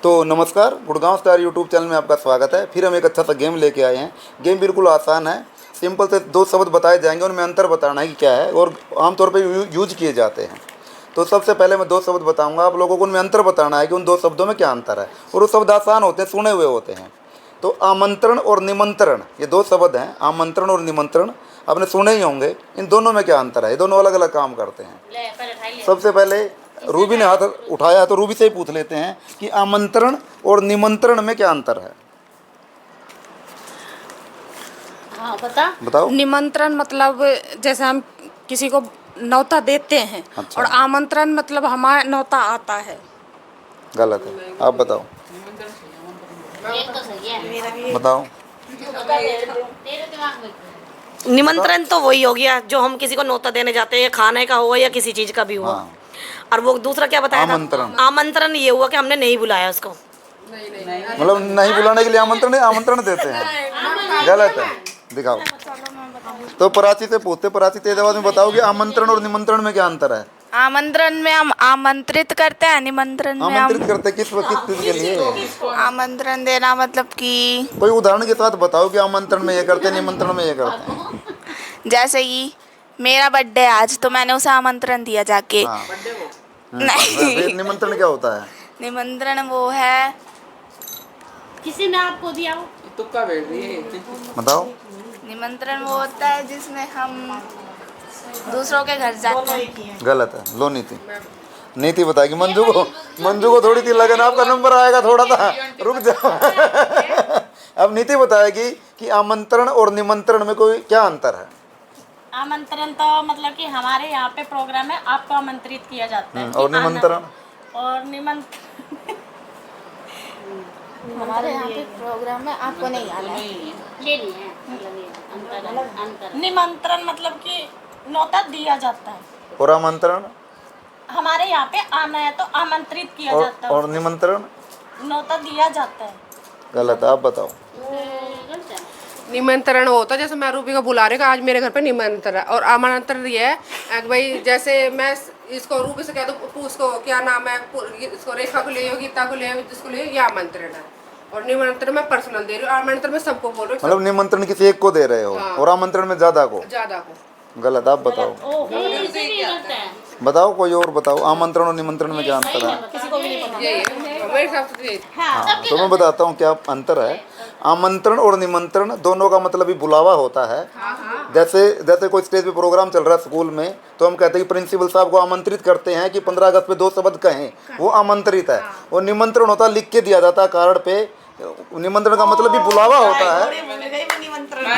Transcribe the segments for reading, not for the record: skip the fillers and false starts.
तो नमस्कार, Gurgaon star YouTube channel में आपका स्वागत है। फिर हम एक अच्छा सा गेम लेके आए हैं। गेम बिल्कुल आसान है, सिंपल से दो शब्द बताए जाएंगे, उनमें अंतर बताना है कि क्या है और आमतौर पर यूज किए जाते हैं। तो सबसे पहले मैं दो शब्द बताऊंगा, आप लोगों को उनमें अंतर बताना है कि उन दो शब्दों में क्या अंतर है, और वो शब्द आसान होते हैं, सुने हुए होते हैं। तो आमंत्रण और निमंत्रण, ये दो शब्द हैं, आमंत्रण और निमंत्रण, आपने सुने ही होंगे। इन दोनों में क्या अंतर है? ये दोनों अलग अलग काम करते हैं। सबसे पहले रूबी ने हाथ उठाया, तो रूबी से ही पूछ लेते हैं कि आमंत्रण और निमंत्रण में क्या अंतर है। हाँ बताओ। निमंत्रण मतलब जैसे हम किसी को न्योता देते हैं। अच्छा। और आमंत्रण मतलब हमारा न्योता आता है। गलत है, आप बताओ। एक तो सही है। बताओ। तेरे दिमाग में निमंत्रण तो वही हो गया जो हम किसी को न्योता देने जाते हैं, या खाने का हुआ या किसी चीज का भी हुआ। हाँ। और वो दूसरा क्या बताया था? आमंत्रण। आमंत्रण ये हुआ कि हमने नहीं बुलाया उसको। मतलब नहीं बुलाने के लिए आमंत्रण देते हैं। गलत है, दिखाओ। तो प्राची से पूछते, प्राची तेज आवाज में बताओ कि आमंत्रण और निमंत्रण में क्या अंतर है। आमंत्रण में हम आमंत्रित करते हैं, निमंत्रण में आमंत्रित हम करते किस चीज के लिए? आमंत्रण देना मतलब कि कोई उदाहरण के साथ बताओ कि आमंत्रण में ये करते हैं, निमंत्रण में ये करते हैं। जैसे कि मेरा बर्थडे आज, तो मैंने उसे आमंत्रण दिया जाके। हाँ। नहीं, फिर निमंत्रण क्या होता है? निमंत्रण वो है, किसी ने आपको दिया हो। तुक्का बैठ रही है। बताओ। निमंत्रण वो होता है जिसमें हम दूसरों के घर जाते हैं। गलत है, लो नीति। नीति बताएगी। मंजू को थोड़ी सी लगन, आपका नंबर आएगा थोड़ा सा, रुक जाओ। अब नीति बताएगी कि आमंत्रण और निमंत्रण में कोई क्या अंतर है। आमंत्रण तो मतलब कि हमारे यहाँ पे प्रोग्राम है, आपको आमंत्रित किया जाता है। और निमंत्रण? और निमंत्रण हमारे यहाँ पे प्रोग्राम है, आपको नहीं आना है। ये नहीं है, मतलब ये अंतर। निमंत्रण मतलब कि न्योता दिया जाता है। और आमंत्रण? हमारे यहाँ पे आना है तो आमंत्रित किया जाता है। और निमंत्रण? न्योता दिया जाता है। गलत है, आप बताओ। निमंत्रण होता है जैसे मैं रूबी को बुला रही हूँ आज मेरे घर पे निमंत्रण है। और आमंत्रण ये है कि भाई जैसे मैं इसको रूबी से कह दूँ उसको क्या नाम है, इसको रेखा को ले गीता को ले जिसको ले, ये आमंत्रण है। और निमंत्रण मैं पर्सनल दे रही हूँ, आमंत्रण में सबको बोल रही हूँ। मतलब निमंत्रण किसी एक को दे रहे हो। हाँ। और आमंत्रण में ज्यादा को। गलत, आप बताओ। बताओ, कोई और बताओ। आमंत्रण और निमंत्रण में क्या अंतर है? हाँ, तो मैं बताता हूँ क्या अंतर है। आमंत्रण और निमंत्रण दोनों का मतलब ही बुलावा होता है। जैसे कोई स्टेज पे प्रोग्राम चल रहा है स्कूल में, तो हम कहते हैं कि प्रिंसिपल साहब को आमंत्रित करते हैं कि 15 अगस्त पे 2 शब्द कहें, वो आमंत्रित है। और निमंत्रण होता है, लिख के दिया जाता है कार्ड पे। निमंत्रण का मतलब भी बुलावा होता है।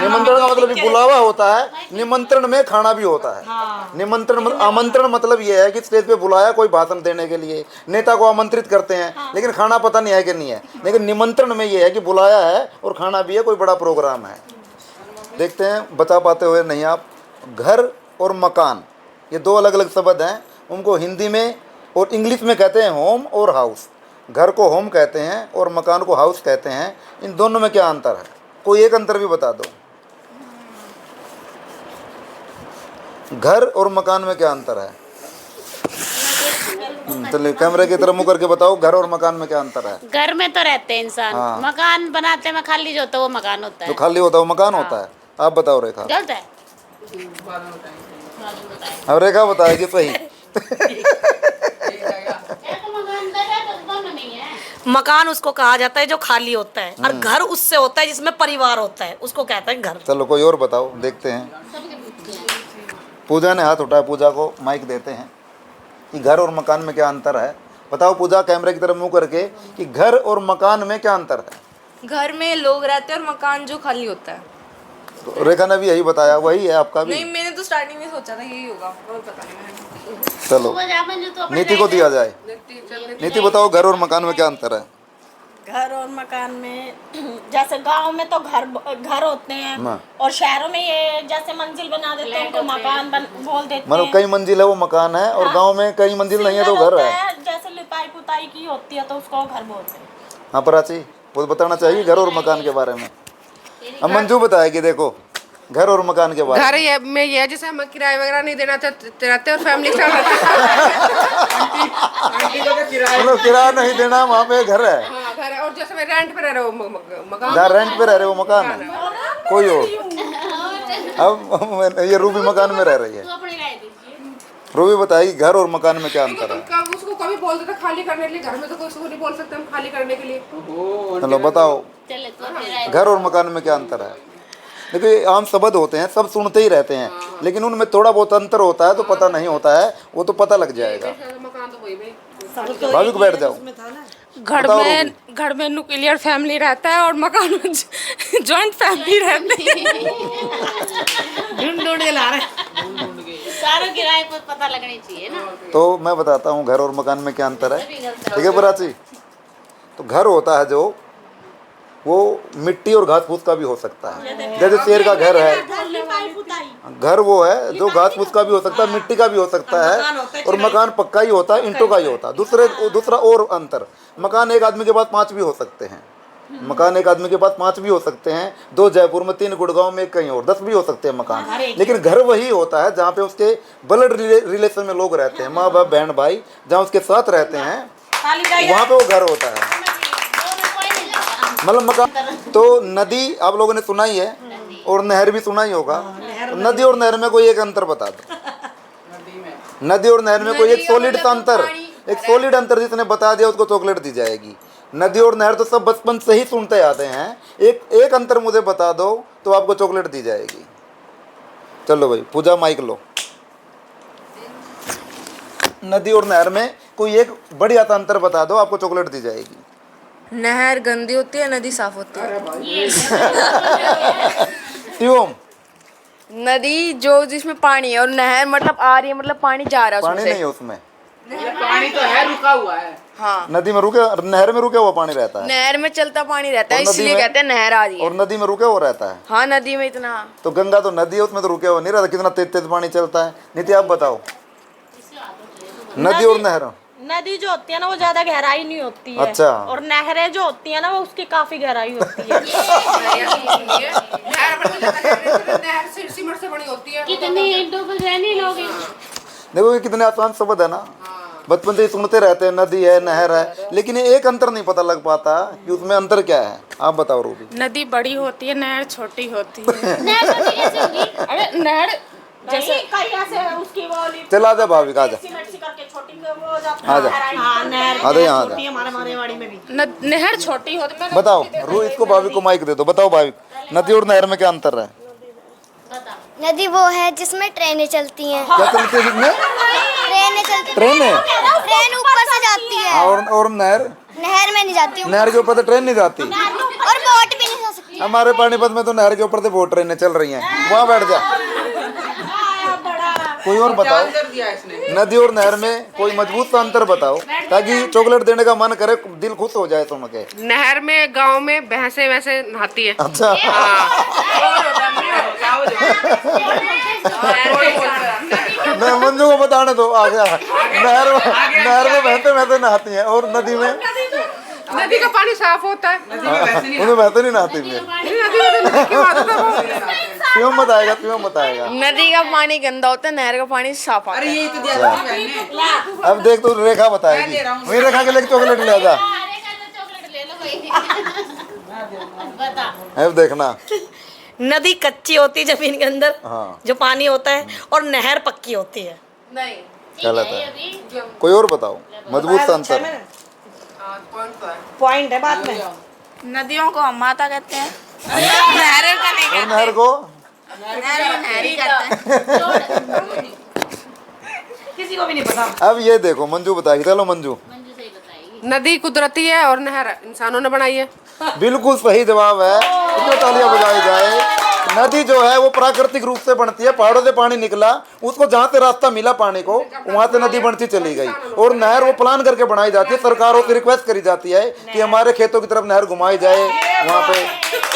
निमंत्रण का मतलब भी बुलावा होता है। निमंत्रण में खाना भी होता है। निमंत्रण आमंत्रण मतलब ये है कि स्टेज पे बुलाया कोई भाषण देने के लिए, नेता को आमंत्रित करते हैं, लेकिन खाना पता नहीं है कि नहीं है। लेकिन निमंत्रण में ये है कि बुलाया है और खाना भी है, कोई बड़ा प्रोग्राम है। देखते हैं बता पाते हुए नहीं आप। घर और मकान, ये दो अलग अलग शब्द हैं। उनको हिंदी में और इंग्लिश में कहते हैं होम और हाउस। घर को होम कहते हैं और मकान को हाउस कहते हैं। इन दोनों में क्या अंतर है? कोई एक अंतर भी बता दो। घर और मकान में क्या अंतर है? चलिए कैमरे की तरफ मुंह करके बताओ, घर और मकान में क्या अंतर है? घर में तो रहते हैं इंसान। हाँ। मकान बनाते में खाली जो होता है वो मकान होता जो है। खाली होता है वो मकान होता है। आप बताओ रेखा। गलत है। अब रेखा बताएगी सही। मकान उसको कहा जाता है जो खाली होता है, और घर उससे होता है जिसमें परिवार होता है, उसको कहते हैं घर। चलो कोई और बताओ, देखते हैं। पूजा ने हाथ उठाया, पूजा को माइक देते हैं कि घर और मकान में क्या अंतर है। बताओ पूजा, कैमरे की तरफ मुंह करके कि घर और मकान में क्या अंतर है। घर में लोग रहते हैं और मकान जो खाली होता है। तो रेखा ने भी यही बताया, वही है आपका भी? नहीं, मैंने तो स्टार्टिंग में सोचा था यही होगा, और पता नहीं मैंने। चलो नीति को दिया जाए। नीति बताओ, घर और मकान में क्या अंतर है? घर और मकान में जैसे गांव में तो घर होते हैं, हाँ। और शहरों में ये जैसे मंजिल बना देते हैं उनको मकान बोल देते मतलब हैं। कई मंजिल है वो मकान है, और गांव में कई मंजिल नहीं है तो घर है। जैसे लिपाई पुताई की होती है तो उसको घर बोलते हैं। हाँ प्राची, वो बताना चाहिए घर और मकान के बारे में। अब मंजू बताएगी, देखो घर और मकान के बारे घर ये में ये जैसे हम किराया वगैरह नहीं देना चाहते और फैमिली के साथ मतलब किराया नहीं देना, वहाँ पे घर है। हाँ घर है। और जैसे मैं रेंट पे रह रहा हूँ मकान, जहाँ रेंट पे रह रहे हो मकान है कोई और। अब ये रूबी मकान में रह रही है। अपनी राय दीजिए। रूबी बताएगी घर और मकान में क्या अंतर है। उसको कभी बोल देता खाली करने के लिए, घर में तो कोई उसको नहीं बोल सकते हम खाली करने के लिए। चलो बताओ चले तो अपनी राय घर और मकान में क्या अंतर है। देखिए आम शब्द होते हैं, सब सुनते ही रहते हैं, लेकिन उनमें थोड़ा बहुत अंतर होता है तो पता नहीं होता है, वो तो पता लग जाएगा। मकान तो वही भाई। भाभी को बैठ जाओ। बताओ रूबी। घर में न्यूक्लियर फैमिली रहता है और मकान में जॉइंट फैमिली रहती है। ढूंढ के ला रहे हैं। सारों की राय को पता लगनी चाहिए ना। तो मैं बताता हूँ घर और मकान में क्या अंतर है। ठीक है प्राची, तो घर होता है जो वो मिट्टी और घास फूस का भी हो सकता है। जैसे शेर का घर है, घर वो है जो घास फूस का भी हो सकता है, मिट्टी का भी हो सकता है, और मकान पक्का ही होता है, ईंटों का ही होता है। दूसरा और अंतर, मकान एक आदमी के पास 5 भी हो सकते हैं। मकान एक आदमी के पास 5 भी हो सकते हैं, 2 जयपुर में, 3 गुड़गांव में, कहीं और 10 भी हो सकते हैं मकान। लेकिन घर वही होता है जहाँ पे उसके ब्लड रिलेशन में लोग रहते हैं, माँ बाप बहन भाई, जहाँ उसके साथ रहते हैं वहाँ पे वो घर होता है। मतलब मकान तो नदी आप लोगों ने सुना ही है और नहर भी सुना ही होगा। तो नदी और नहर में कोई एक अंतर बता दो। नदी और नहर में कोई एक सॉलिड अंतर, एक सॉलिड अंतर जिसने बता दिया उसको चॉकलेट दी जाएगी। नदी और नहर तो सब बचपन से ही सुनते आते हैं, एक अंतर मुझे बता दो तो आपको चॉकलेट दी जाएगी। चलो भाई पूजा माइक लो। नदी और नहर में कोई एक बढ़िया सा अंतर बता दो, आपको चॉकलेट दी जाएगी। नहर गंदी होती है, नदी साफ होती है। क्यों? नदी जो जिसमें पानी है और नहर मतलब आ रही है, मतलब पानी जा रहा है पानी उसमें से। नहीं है उसमें। पानी तो है, रुका हुआ है। हाँ, नदी में रुके, नहर में रुके हुआ पानी रहता है, नहर में चलता पानी रहता है, और नदी इसलिए में? कहते हैं नहर आ रही है। और नदी में रुके हुआ रहता है। हाँ, नदी में इतना तो गंगा तो नदी है, उसमें तो रुके हुआ नहीं रहता, कितना तेज तेज पानी चलता है। नीति आप बताओ, नदी और नहर। नदी जो होती है ना वो ज्यादा गहराई नहीं होती है। अच्छा। और नहरें जो होती है ना वो उसकी काफी गहराई होती है। नहर सीमेंट से बनी होती है। कितने डूब रहने लोग। देखो ये कितने आसान शब्द है ना, बचपन से ही सुनते रहते हैं, नदी है नहर है, लेकिन ये एक अंतर नहीं पता लग पाता कि उसमें अंतर क्या है। आप बताओ रूबी। नदी बड़ी होती है, नहर छोटी होती है। नहर तो कैसे होगी? अरे नहर जैसे कहीं ऐसे उसकी वो चल आजा भाभी आजा, सीमेंट सी करके छोटी वो हो जाती आजा हाँ, नहर आजा यहाँ छोटी आजा। है हमारे मारेवाड़ी में भी। नहर छोटी होती है। बताओ रू, इसको भाभी को माइक दे दो। बताओ भाभी, नदी और नहर में क्या अंतर है। नदी वो है जिसमें ट्रेनें चलती हैं। क्या चलती है जिसमें? ट्रेनें चलती ट्रेन है। ट्रेन ऊपर से जाती है, और नहर, नहर में नहीं जाती नहर के ऊपर से ट्रेन नहीं जाती। और बोट भी नहीं जा सकती। हमारे पानीपत में तो नहर के ऊपर से बहुत ट्रेनें चल रही हैं, वहाँ बैठ जा। कोई और बताओ, दिया इसने। नदी और नहर में कोई मजबूत सा अंतर बताओ ताकि चॉकलेट देने का मन करे, दिल खुश हो जाए सुन के। नहर में गांव में भैंसे वैसे नहाती है। अच्छा नहीं, मंजू को बताने दो, आ गया। नहर में बहते नहाती हैं, और नदी में नदी का पानी साफ होता है। उन्हें बहते नहीं नहाती फिर। क्यों बताएगा, क्यों बताएगा। नदी का पानी गंदा होता है, नहर का पानी साफ आता अरे है। यही तो दिया था मैंने। अब देख तू रेखा बताएगी, वही रेखा के लिए चॉकलेट ले जा। चॉकलेट ले लो भाई। बता। अब देखना, नदी कच्ची होती है जमीन के अंदर, हाँ। जो पानी होता है, और नहर पक्की होती है। नहीं गलत है। कोई और बताओ मजबूत सा अंतर। पॉइंट है बात में। नदियों को हम माता कहते हैं, नहर का नहीं और नहर को नहर को नहर ही कहते हैं। किसी को भी नहीं पता। अब ये देखो मंजू बताएगी। चलो मंजू। मंजू सही बताएगी। नदी कुदरती है और नहर इंसानों ने बनाई है। बिल्कुल सही जवाब है, इसमें तालियां बजाई जाए। नदी जो है वो प्राकृतिक रूप से बनती है, पहाड़ों से पानी निकला, उसको जहाँ से रास्ता मिला पानी को वहाँ से नदी बनती चली गई। और नहर वो प्लान करके बनाई जाती है, सरकारों से रिक्वेस्ट करी जाती है कि हमारे खेतों की तरफ नहर घुमाई जाए वहाँ पे।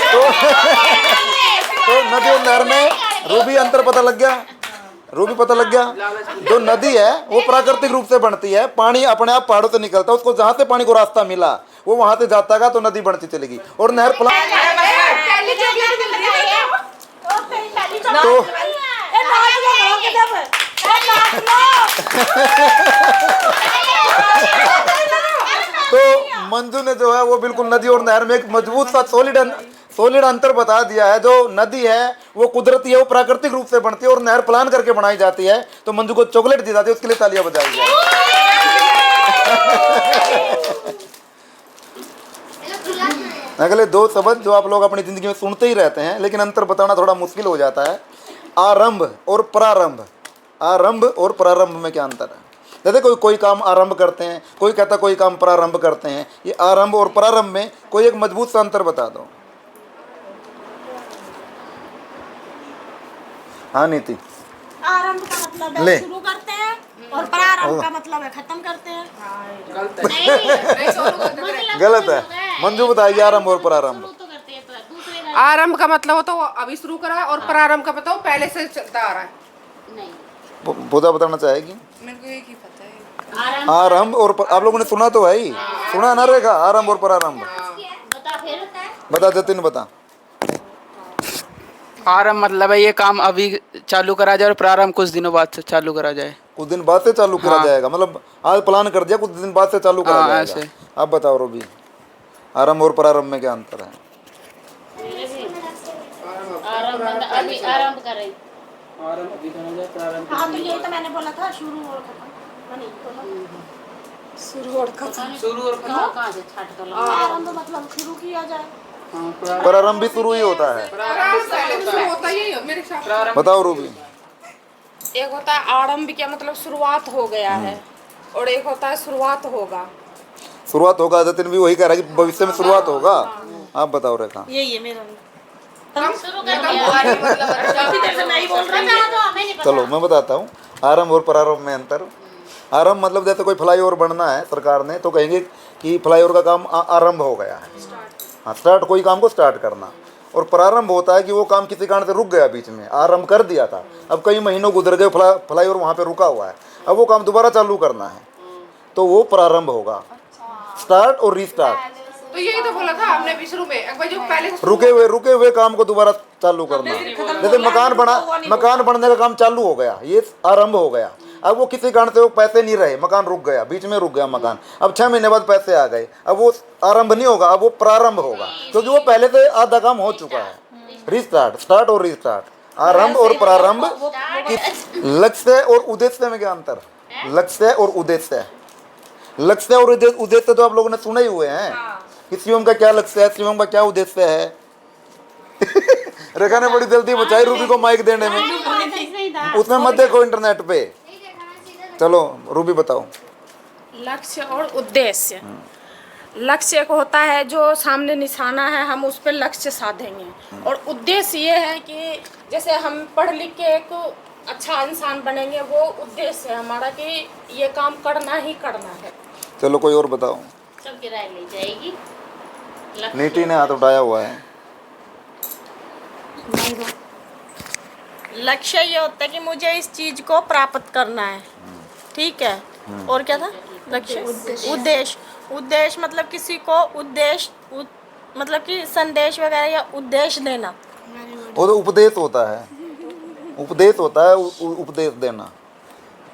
तो नदी और नहर में रूबी अंतर पता लग गया, रूबी पता लग गया। जो नदी है वो प्राकृतिक रूप से बनती है, पानी अपने आप पहाड़ों से निकलता है, उसको जहाँ से पानी को रास्ता मिला वो वहाँ से जाता है तो नदी बनती चलेगी। और नहर तो तो मंजू ने जो है वो बिल्कुल नदी और नहर में एक मजबूत सा सॉलिड अंतर बता दिया है। जो नदी है वो कुदरती है, वो प्राकृतिक रूप से बनती है, और नहर प्लान करके बनाई जाती है। तो मंजू को चॉकलेट दी जाती है, उसके लिए तालियां बजाई जाए। अगले दो शब्द जो आप लोग अपनी जिंदगी में सुनते ही रहते हैं, लेकिन अंतर बताना थोड़ा मुश्किल हो जाता है। आरंभ और प्रारंभ। आरंभ और प्रारंभ में क्या अंतर है? जैसे कोई काम आरंभ करते हैं, कोई कहता कोई काम प्रारंभ करते हैं। ये आरंभ और प्रारंभ में कोई एक मजबूत सा अंतर बता दो। हाँ नीति। आरंभ का मतलब ले। है शुरू करते हैं और प्रारंभ का मतलब है खत्म करते हैं। गलत है। मंजू बताइए आरंभ और प्रारंभ। आरंभ का मतलब होता है वो अभी शुरू करा है, और प्रारंभ का मतलब पहले से चलता आ रहा है। पूजा बताना चाहेगी? मेरे को एक ही पता है। आरंभ और आप लोगों ने सुना तो भाई, सुना ना रहेगा? आरंभ और प्रारंभ बता। जतिन बता। आरंभ मतलब है ये काम अभी चालू करा जाए और प्रारंभ कुछ दिनों बाद से चालू करा जाए। कुछ दिन बाद से चालू करा जाएगा, मतलब आज प्लान कर दिया, कुछ दिन बाद से चालू करा जाएगा। ऐसे। अब बताओ रोबी, आरंभ और प्रारंभ में क्या अंतर है? अभी आरंभ करें। आरंभ अभी करा जाए, प्रारंभ हाँ तो यही तो मैंने बोला था, शुरू और खत्म। शुरू और खत्म। शुरू और खत्म। कहाँ से छाट कर आरंभ मतलब शुरू किया जाए। प्रारंभ भी शुरू ही होता है। शुरू होता ही है मेरे साथ। बताओ रूबी। एक होता है आरंभ, क्या मतलब शुरुआत हो गया है, और एक होता है शुरुआत होगा। शुरुआत होगा, जतिन भी वही कह रहा है कि भविष्य में शुरुआत होगा। आप बताओ रेखा। यही है मेरा भी। शुरू कर दिया। नहीं बोल रही है तो हमें नहीं पता। चलो मैं बताता हूँ आरंभ और प्रारंभ में अंतर। आरंभ मतलब जैसे कोई फ्लाईओवर बनना है सरकार ने, तो कहेंगे कि फ्लाईओवर का काम आरंभ हो गया है। हाँ, स्टार्ट, कोई काम को स्टार्ट करना। और प्रारंभ होता है कि वो काम किसी कारण से रुक गया, बीच में आरंभ कर दिया था, अब कई महीनों गुजर गए, फ्लाईओवर वहाँ पे रुका हुआ है, अब वो काम दोबारा चालू करना है, तो वो प्रारंभ होगा। स्टार्ट और रीस्टार्ट। तो यही तो बोला था हमने भी शुरू में, एक बार जो पहले से रुके हुए काम को दोबारा चालू करना। जैसे मकान बनने का काम चालू हो गया, ये आरंभ हो गया। अब वो किसी कारण से वो पैसे नहीं रहे, मकान रुक गया, बीच में रुक गया मकान, अब 6 महीने बाद पैसे आ गए, अब वो आरंभ नहीं होगा, अब वो प्रारंभ होगा, क्योंकि वो पहले से आधा काम हो चुका है। रीस्टार्ट, स्टार्ट और रीस्टार्ट। आरंभ और प्रारंभ। लक्ष्य और उद्देश्य में क्या अंतर? लक्ष्य और उद्देश्य। लक्ष्य और उद्देश्य तो आप लोगों ने सुने ही हुए हैं कि शिवम का क्या लक्ष्य है, शिवम का क्या उद्देश्य है। रेखा ने बड़ी जल्दी बचाई रूबी को माइक देने में, उसमें मत देखो इंटरनेट पे। चलो रूबी बताओ। लक्ष्य और उद्देश्य। लक्ष्य एक होता है जो सामने निशाना है, हम उस पर लक्ष्य साधेंगे, और उद्देश्य ये है कि जैसे हम पढ़ लिख के एक अच्छा इंसान बनेंगे, वो उद्देश्य है हमारा कि ये काम करना ही करना है। चलो कोई और बताओ। सबकी राय ली जाएगी। नीति ने हाथ उठाया हुआ है। लक्ष्य ये होता है कि मुझे इस चीज को प्राप्त करना है, ठीक है। और क्या था लक्ष्य? उद्देश्य मतलब किसी को मतलब कि संदेश वगैरह या उद्देश्य देना। वो तो उपदेश होता है, उपदेश होता है, उपदेश देना।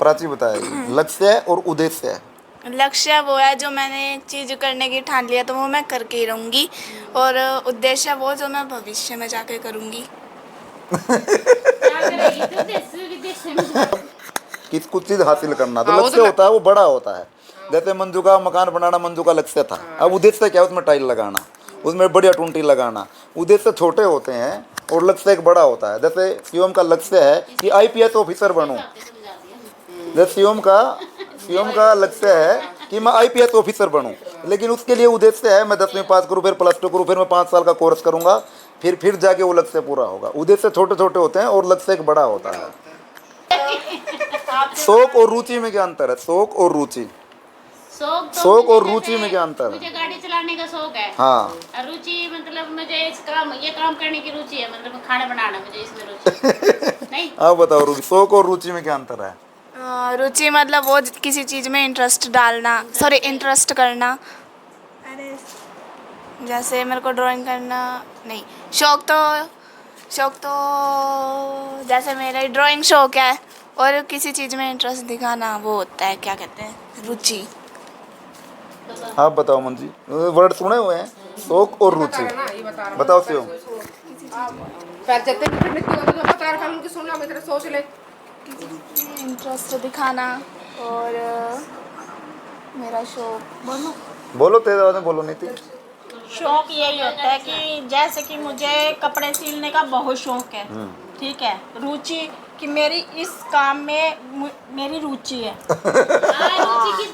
प्राची बताएगी लक्ष्य और उद्देश्य। लक्ष्य वो है जो मैंने एक चीज़ करने की ठान लिया तो वो मैं करके ही रहूँगी, और उद्देश्य वो जो मैं भविष्य में जाके करूँगी। किस कुछ चीज हासिल करना, तो लक्ष्य होता है वो बड़ा होता है। जैसे मंजू का मकान बनाना मंजू का लक्ष्य था, अब उद्देश्य क्या है? उसमें टाइल लगाना, उसमें बढ़िया टूंटी लगाना। उद्देश्य छोटे होते हैं और लक्ष्य एक बड़ा होता है। जैसे शिवम का लक्ष्य है कि IPS ऑफिसर बनूं। जैसे शिवम का लक्ष्य है कि मैं IPS ऑफिसर बनूं, लेकिन उसके लिए उद्देश्य है मैं 10वीं पास करूं, फिर +2 करूं, फिर मैं 5 साल का कोर्स करूंगा, फिर जाके वो लक्ष्य पूरा होगा। उद्देश्य छोटे छोटे होते हैं और लक्ष्य एक बड़ा होता है। शौक और रुचि में क्या अंतर है? शौक और रुचि। शौक और रुचि में क्या अंतर है? मुझे गाड़ी चलाने का शौक है। हाँ। और रुचि मतलब मुझे ये काम करने की रुचि है, मतलब खाना बनाना, मुझे इसमें रुचि नहीं। आप बताओ रूबी, शौक और रुचि में क्या अंतर है? रुचि मतलब वो किसी चीज़ में इंटरेस्ट करना। अरे जैसे मेरे को ड्राइंग करना नहीं, शौक तो जैसे मेरा ड्राइंग शौक है, और किसी चीज़ में इंटरेस्ट दिखाना वो होता है, क्या कहते हैं, रुचि। आप बताओ मन जी, वर्ड सुने हुए हैं, शौक और रुचि। बताओ शिव। पर जब तक नृत्य होता जो बता रहा उनकी सुनना मैं तेरा सोच ले। इंटरेस्ट दिखाना और मेरा शौक। बोलो तेरे आवाज़ में बोलो नीति। शौक यही होता है कि जैसे कि मुझे कपड़े सिलने का बहुत शौक है, ठीक है। रुचि कि मेरी इस काम में मेरी रुचि है।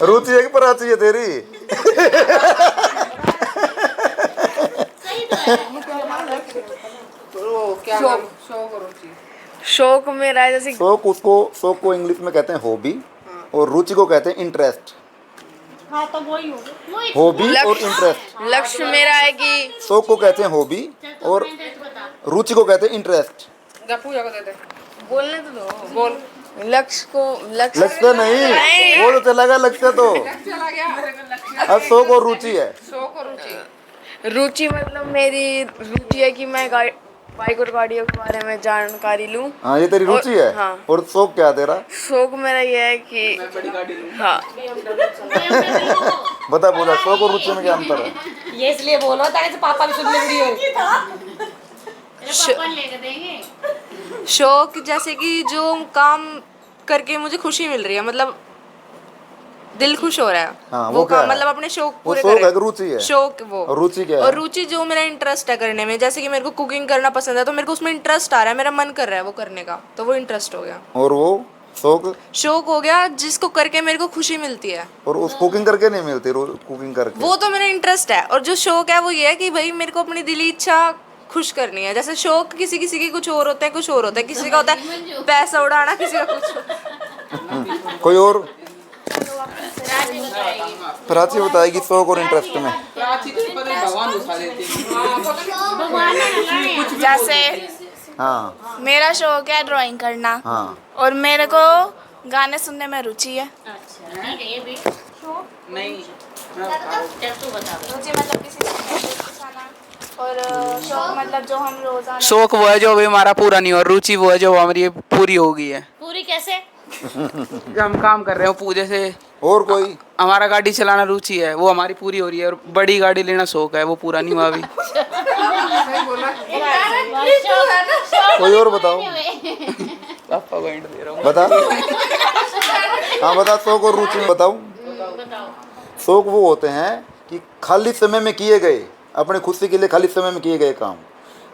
रुचि है कि पराची है तेरी? शौक मेरा है जैसे शौक को इंग्लिश में कहते हैं हॉबी और रुचि को कहते हैं इंटरेस्ट। हाँ तो वही होगा, हॉबी और इंटरेस्ट। लक्ष्य मेरा है कि शौक को कहते हैं हॉबी और रुचि को कहते हैं इंटरेस्ट। पूजा को देते बोलने तो दो। बोल। लक्ष्य नहीं, वो तो चला गया लक्ष्य तो। चला गया। अब शौक और रुचि है। शौक और रुचि। रुचि मतलब मेरी रुचि है कि मैं बाइक और गाड़ियों के बारे में जानकारी लूं। हाँ, ये तेरी रुचि है। हाँ। और शौक क्या है तेरा? शौक मेरा ये है कि बड़ी गाड़ी लूं। हाँ। बता बोला, शौक और रुचि में क्या अंतर है? ये इसलिए बोलो ताकि पापा भी सुन ले वीडियो। शौक जैसे कि जो काम करके मुझे खुशी मिल रही है, मतलब दिल खुश हो रहा है। हाँ, वो क्या काम है? मतलब अपने शौक वो पूरे शौक कर है कि रुचि है? शौक वो। और रुचि क्या है? और रुचि जो मेरा इंटरेस्ट है करने में, जैसे कि मेरे को कुकिंग करना पसंद है तो मेरे को उसमें इंटरेस्ट आ रहा है, मेरा मन कर रहा है वो करने का, तो वो इंटरेस्ट हो गया। और वो शौक हो गया जिसको करके मेरे को खुशी मिलती है। और उस कुकिंग करके नहीं मिलती, कुकिंग करके वो तो मेरा इंटरेस्ट है। और जो शौक है वो ये है कि भाई मेरे को अपनी दिली इच्छा खुश करनी है। जैसे शौक किसी किसी की कुछ और होता है, कुछ और होता है, किसी का होता है पैसा उड़ाना, किसी का कुछ। कोई और? प्राची बताएगी शौक और इंटरेस्ट में। भगवान घुसा देते हैं। जैसे हाँ मेरा शौक है ड्राइंग करना। हाँ। और मेरे को गाने सुनने में रुचि है। नहीं रुचि मतलब किसी और शौक मतलब जो हम रोजाना। शौक वो है जो अभी हमारा पूरा नहीं हो, रुचि वो है जो हमारी पूरी हो गई है। पूरी कैसे? जो हम काम कर रहे हो पूजे से। और कोई? हमारा गाड़ी चलाना रुचि है, वो हमारी पूरी हो रही है। और बड़ी गाड़ी लेना शौक है, वो पूरा नहीं हुआ अभी। कोई और बताओ। पापा को हिंट दे रहा हूँ। बता। हाँ बता, शौक और रुचि में बताओ। शौक वो होते हैं कि खाली समय में किए गए, अपने खुशी के लिए खाली समय में किए गए काम।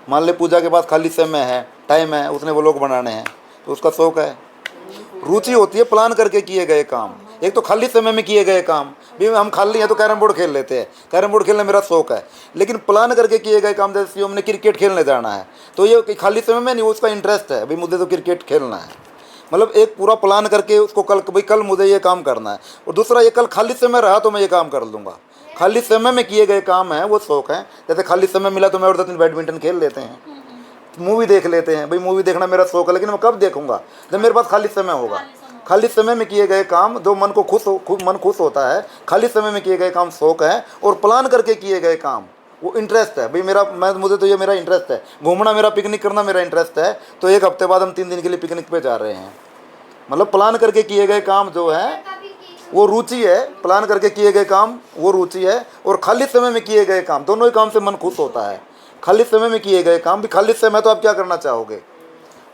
मान ले पूजा के बाद खाली समय है, टाइम है, उसने वो लोग बनाने हैं, तो उसका शौक है। रुचि होती है प्लान करके किए गए काम। एक तो खाली समय में किए गए काम, भी हम खाली हैं तो कैरम बोर्ड खेल लेते हैं, कैरम बोर्ड खेलना मेरा शौक है। लेकिन प्लान करके किए गए काम, जैसे हमने क्रिकेट खेलने जाना है, तो ये खाली समय में नहीं, उसका इंटरेस्ट है, भाई मुझे तो क्रिकेट खेलना है। मतलब एक पूरा प्लान करके उसको कल मुझे ये काम करना है। और दूसरा, ये कल खाली समय रहा तो मैं ये काम कर लूँगा। खाली समय में किए गए काम है वो शौक है। जैसे खाली समय मिला तो मैं और 2 दिन बैडमिंटन खेल लेते हैं, मूवी देख लेते हैं। भाई मूवी देखना मेरा शौक है, लेकिन मैं कब देखूंगा? जब मेरे पास खाली समय होगा। खाली समय में किए गए काम जो मन खुश होता है, खाली समय में किए गए काम शौक है। और प्लान करके किए गए काम वो इंटरेस्ट है। भाई मुझे तो ये मेरा इंटरेस्ट है, घूमना मेरा, पिकनिक करना मेरा इंटरेस्ट है। तो 1 हफ्ते बाद हम 3 दिन के लिए पिकनिक पे जा रहे हैं। मतलब प्लान करके किए गए काम जो है वो रुचि है, प्लान करके किए गए काम वो रुचि है। और खाली समय में किए गए काम, दोनों ही काम से मन खुश होता है। खाली समय में किए गए काम भी, खाली समय तो आप क्या करना चाहोगे,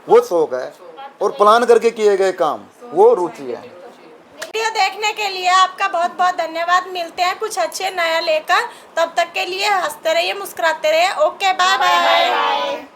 वो शौक है। और प्लान करके किए गए काम वो रुचि है। वीडियो देखने के लिए आपका बहुत बहुत धन्यवाद। मिलते हैं कुछ अच्छे नया लेकर, तब तक के लिए हंसते रहिए, मुस्कुराते रहिए। Okay, bye bye.